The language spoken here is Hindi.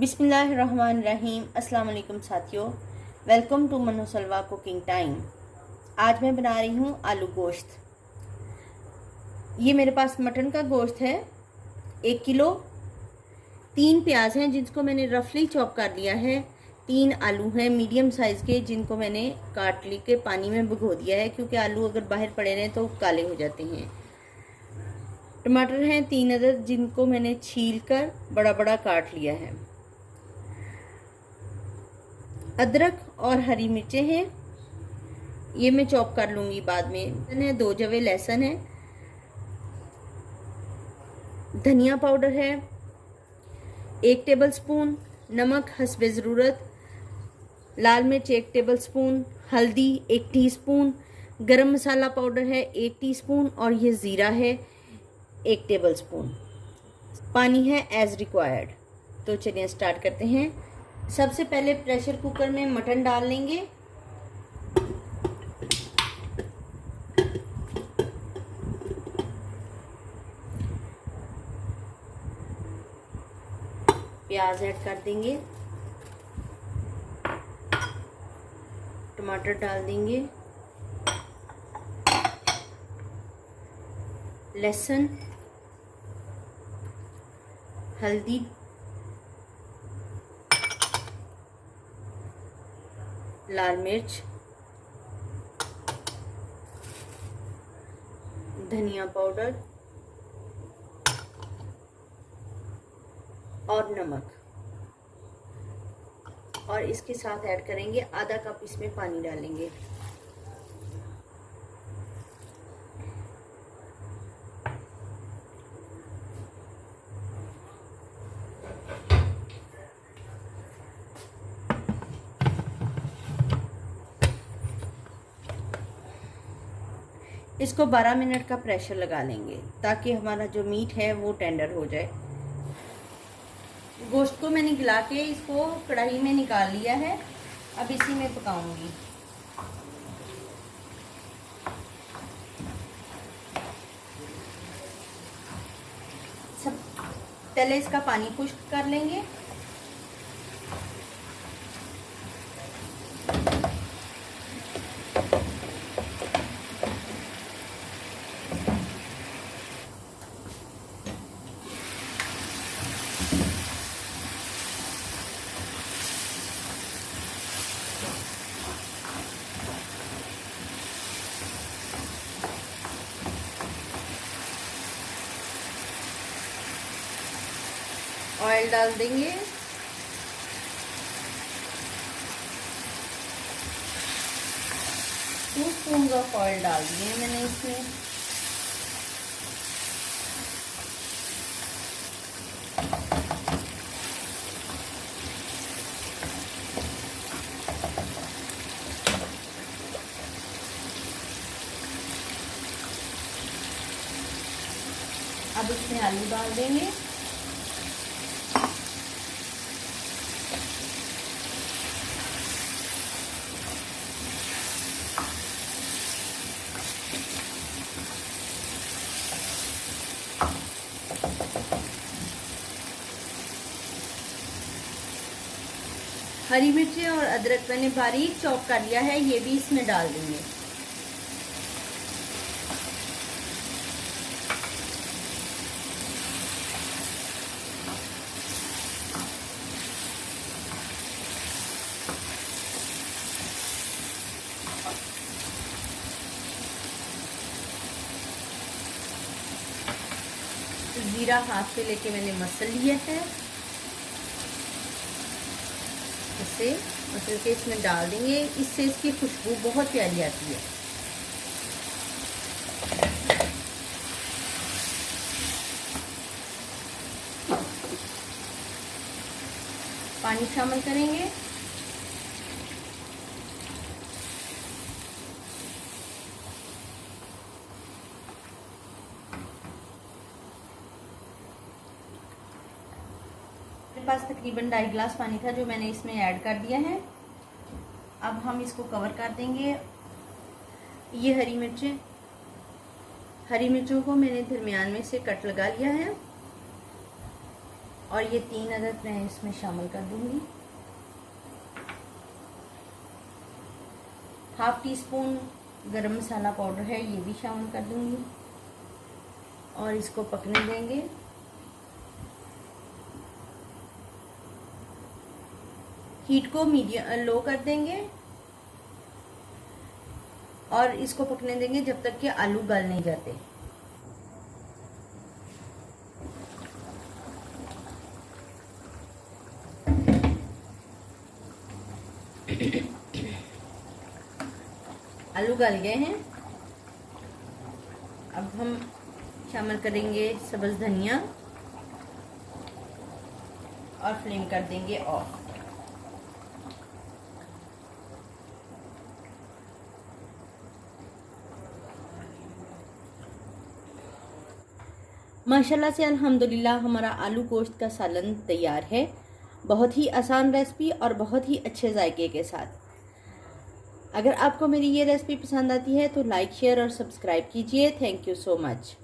बिस्मिल्लाहिर्रहमानिर्रहीम। अस्सलाम वालेकुम साथियों, वेलकम टू मनो सलवा कुकिंग टाइम। आज मैं बना रही हूँ आलू गोश्त। ये मेरे पास मटन का गोश्त है 1 किलो। 3 प्याज हैं जिनको मैंने रफली चॉप कर लिया है। 3 आलू हैं मीडियम साइज़ के जिनको मैंने काट ली के पानी में भिगो दिया है, क्योंकि आलू अगर बाहर पड़े रहें तो काले हो जाते हैं। टमाटर हैं 3 अदद जिनको मैंने छील कर बड़ा बड़ा काट लिया है। अदरक और हरी मिर्चें हैं, ये मैं चॉप कर लूँगी बाद में। 2 जवे लहसुन है, धनिया पाउडर है 1 टेबलस्पून, नमक हस्बे ज़रूरत, लाल मिर्च 1 टेबलस्पून, हल्दी 1 टीस्पून, गरम मसाला पाउडर है 1 टीस्पून और ये ज़ीरा है 1 टेबलस्पून। पानी है एज़ रिक्वायर्ड। तो चलिए स्टार्ट करते हैं। सबसे पहले प्रेशर कुकर में मटन डाल लेंगे। प्याज ऐड कर देंगे, टमाटर डाल देंगे, लहसुन, हल्दी, लाल मिर्च, धनिया पाउडर और नमक, और इसके साथ ऐड करेंगे आधा कप इसमें पानी डालेंगे। इसको 12 मिनट का प्रेशर लगा लेंगे ताकि हमारा जो मीट है वो टेंडर हो जाए। गोश्त को मैंने गिला के इसको कढ़ाई में निकाल लिया है, अब इसी में पकाऊंगी। सब पहले इसका पानी खुश्क कर लेंगे। ऑयल डाल देंगे, टू स्पून ऑफ ऑयल डाल दिए मैंने इसमें। अब इसमें आलू डाल देंगे, हरी मिर्ची और अदरक मैंने बारीक चॉप कर लिया है, ये भी इसमें डाल देंगे। जीरा हाथ से लेके मैंने मसल लिया है, इसे मसल के इसमें डाल देंगे। इससे इसकी खुशबू बहुत प्यारी आती है। पानी शामिल करेंगे, मेरे पास तकरीबन 2.5 गिलास पानी था जो मैंने इसमें ऐड कर दिया है। अब हम इसको कवर कर देंगे। ये हरी मिर्चों को मैंने दरमियान में से कट लगा लिया है। और ये 3 अदद मैं इसमें शामिल कर दूंगी। हाफ टी स्पून गरम मसाला पाउडर है, ये भी शामिल कर दूंगी और इसको पकने देंगे। हीट को मीडियम लो कर देंगे और इसको पकने देंगे जब तक कि आलू गल नहीं जाते। आलू गल गए हैं। अब हम शामिल करेंगे सब्ज़ धनिया और फ्लेम कर देंगे ऑफ। माशाल्लाह से अल्हम्दुलिल्लाह हमारा आलू गोश्त का सालन तैयार है। बहुत ही आसान रेसिपी और बहुत ही अच्छे जायके के साथ। अगर आपको मेरी ये रेसिपी पसंद आती है तो लाइक, शेयर और सब्सक्राइब कीजिए। Thank you so much.